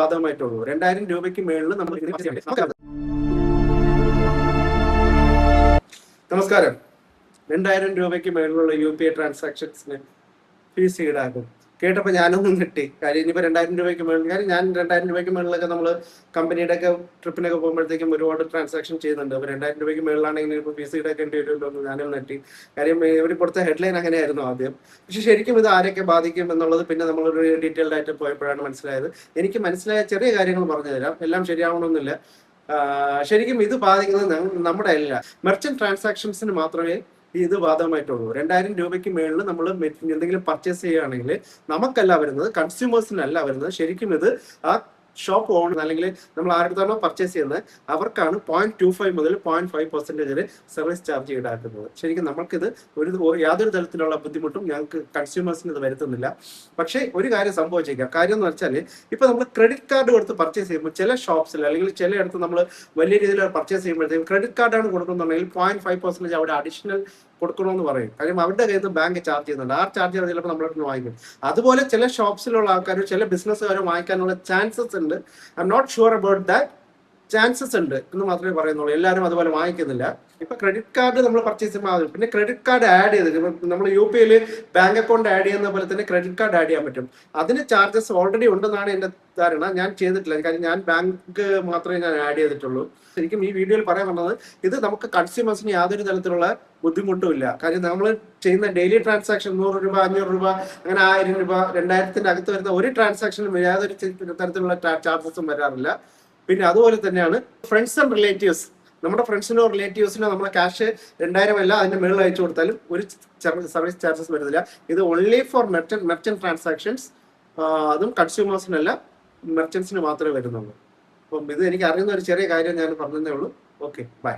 ബാധകമായിട്ടുള്ളൂ. 2000 രൂപയ്ക്ക് മേളിൽ നമ്മൾ നമസ്കാരം. 2000 രൂപയ്ക്ക് മേളിലുള്ള UPI ട്രാൻസാക്ഷൻസിന് ഫീസ് ഈടാക്കും. കേട്ടപ്പോൾ ഞാനൊന്നും കിട്ടി. കാര്യം ഇനിയിപ്പോൾ 2000 രൂപയ്ക്ക് മേളിൽ, കാര്യം ഞാൻ 2000 രൂപയ്ക്ക് മേളിലൊക്കെ നമ്മൾ കമ്പനിയുടെ ഒക്കെ ട്രിപ്പിനൊക്കെ പോകുമ്പോഴത്തേക്കും ഒരുപാട് ട്രാൻസാക്ഷൻ ചെയ്യുന്നുണ്ട്. അപ്പോൾ 2000 രൂപയ്ക്ക് മേളിലാണെങ്കിൽ ഇപ്പോൾ ഫീസ് ഈടാക്കേണ്ടി വരുമല്ലോ എന്ന് ഞാനും നെട്ടി. കാര്യം ഇവർ കൊടുത്ത ഹെഡ്ലൈൻ അങ്ങനെയായിരുന്നു ആദ്യം. പക്ഷെ ശരിക്കും ഇത് ആരൊക്കെ ബാധിക്കും എന്നുള്ളത് പിന്നെ നമ്മളൊരു ഡീറ്റെയിൽഡ് ആയിട്ട് പോയപ്പോഴാണ് മനസ്സിലായത്. എനിക്ക് മനസ്സിലായ ചെറിയ കാര്യങ്ങൾ പറഞ്ഞു തരാം, എല്ലാം ശരിയാവണമെന്നില്ല. ശരിക്കും ഇത് ബാധിക്കുന്നത് നമ്മുടെ അല്ല, മെർച്ചന്റ് ട്രാൻസാക്ഷൻസിന് മാത്രമേ ഇത് ബാധകമായിട്ടുള്ളൂ. 2000 രൂപയ്ക്ക് മേളിൽ നമ്മൾ എന്തെങ്കിലും പർച്ചേസ് ചെയ്യുകയാണെങ്കിൽ നമുക്കല്ല വരുന്നത്, കൺസ്യൂമേഴ്സിനല്ല വരുന്നത്. ശരിക്കും ഇത് ആ ഷോപ്പ് ഓണർ അല്ലെങ്കിൽ നമ്മൾ ആരുടെയാണോ പർച്ചേസ് ചെയ്യുന്നത് അവർക്കാണ് 0.25 മുതൽ 0.5% വരെ സർവീസ് ചാർജ് ഈടാക്കുന്നത്. ശരിക്കും നമുക്കിത് യാതൊരു തരത്തിലുള്ള ബുദ്ധിമുട്ടും ഞങ്ങൾക്ക് കൺസ്യൂമേഴ്സിന് ഇത് വരുത്തുന്നില്ല. പക്ഷേ ഒരു കാര്യം സംഭവിച്ചേക്കാം. കാര്യം എന്ന് വെച്ചാൽ ഇപ്പൊ നമ്മൾ ക്രെഡിറ്റ് കാർഡ് കൊടുത്ത് പർച്ചേസ് ചെയ്യുമ്പോൾ ചില ഷോപ്സിൽ അല്ലെങ്കിൽ ചിലയിടത്ത് നമ്മൾ വലിയ രീതിയിൽ പർച്ചേസ് ചെയ്യുമ്പോഴത്തേക്കും ക്രെഡിറ്റ് കാർഡാണ് കൊടുക്കുന്നുണ്ടെങ്കിൽ 0.5% അവിടെ അഡീഷണൽ കൊടുക്കണമെന്ന് പറയും. കാര്യം അവരുടെ കയ്യിൽ നിന്ന് ബാങ്ക് ചാർജ് ചെയ്യുന്നുണ്ട്. ആ ചാർജ് ചിലപ്പോൾ നമ്മളടുത്ത് വാങ്ങിക്കും. അതുപോലെ ചില ഷോപ്സിലുള്ള ആൾക്കാരും ചില ബിസിനസ്സുകാരും വാങ്ങിക്കാനുള്ള ചാൻസസ് ഉണ്ട്. I'm not sure about that. Chances ഉണ്ട് എന്ന് മാത്രമേ പറയുന്നുള്ളൂ. എല്ലാവരും അതുപോലെ വാങ്ങിക്കുന്നില്ല. ഇപ്പൊ ക്രെഡിറ്റ് കാർഡ് നമ്മൾ പർച്ചേസ് ചെയ്യുമ്പോൾ പിന്നെ ക്രെഡിറ്റ് കാർഡ് ആഡ് ചെയ്ത് നമ്മൾ UPIയിൽ ബാങ്ക് അക്കൗണ്ട് ആഡ് ചെയ്യുന്ന പോലെ തന്നെ ക്രെഡിറ്റ് കാർഡ് ആഡ് ചെയ്യാൻ പറ്റും. അതിന് ചാർജസ് ഓൾറെഡി ഉണ്ടെന്നാണ് എൻ്റെ ധാരണ. ഞാൻ ചെയ്തിട്ടില്ല, കാര്യം ഞാൻ ബാങ്ക് മാത്രമേ ഞാൻ ആഡ് ചെയ്തിട്ടുള്ളൂ. ശരിക്കും ഈ വീഡിയോയിൽ പറയാൻ വന്നത് ഇത് നമുക്ക് കൺസ്യൂമേഴ്സിന് യാതൊരു തരത്തിലുള്ള ബുദ്ധിമുട്ടും ഇല്ല. കാര്യം നമ്മൾ ചെയ്യുന്ന ഡെയിലി ട്രാൻസാക്ഷൻ 100 രൂപ 500 രൂപ അങ്ങനെ 1000 രൂപ 2000-ന്റെ അകത്ത് വരുന്ന ഒരു ട്രാൻസാക്ഷനും യാതൊരു തരത്തിലുള്ള ചാർജസും വരാറില്ല. പിന്നെ അതുപോലെ തന്നെയാണ് ഫ്രണ്ട്സ് ആൻഡ് റിലേറ്റീവ്സ്. നമ്മുടെ ഫ്രണ്ട്സിനോ റിലേറ്റീവ്സിനോ നമ്മൾ ക്യാഷ് 2000 അല്ല അതിന്റെ മേളിൽ അയച്ചു കൊടുത്താലും ഒരു സർവീസ് ചാർജസ് വരുന്നില്ല. ഇത് ഓൺലി ഫോർ മെർച്ചന്റ് ട്രാൻസാക്ഷൻസ്. അതും കൺസ്യൂമേഴ്സിനല്ല, മെർച്ചൻസിന് മാത്രമേ വരുന്നുള്ളൂ. അപ്പം ഇത് എനിക്ക് അറിയുന്ന ഒരു ചെറിയ കാര്യം ഞാൻ പറഞ്ഞതേ ഉള്ളൂ. Okay, by.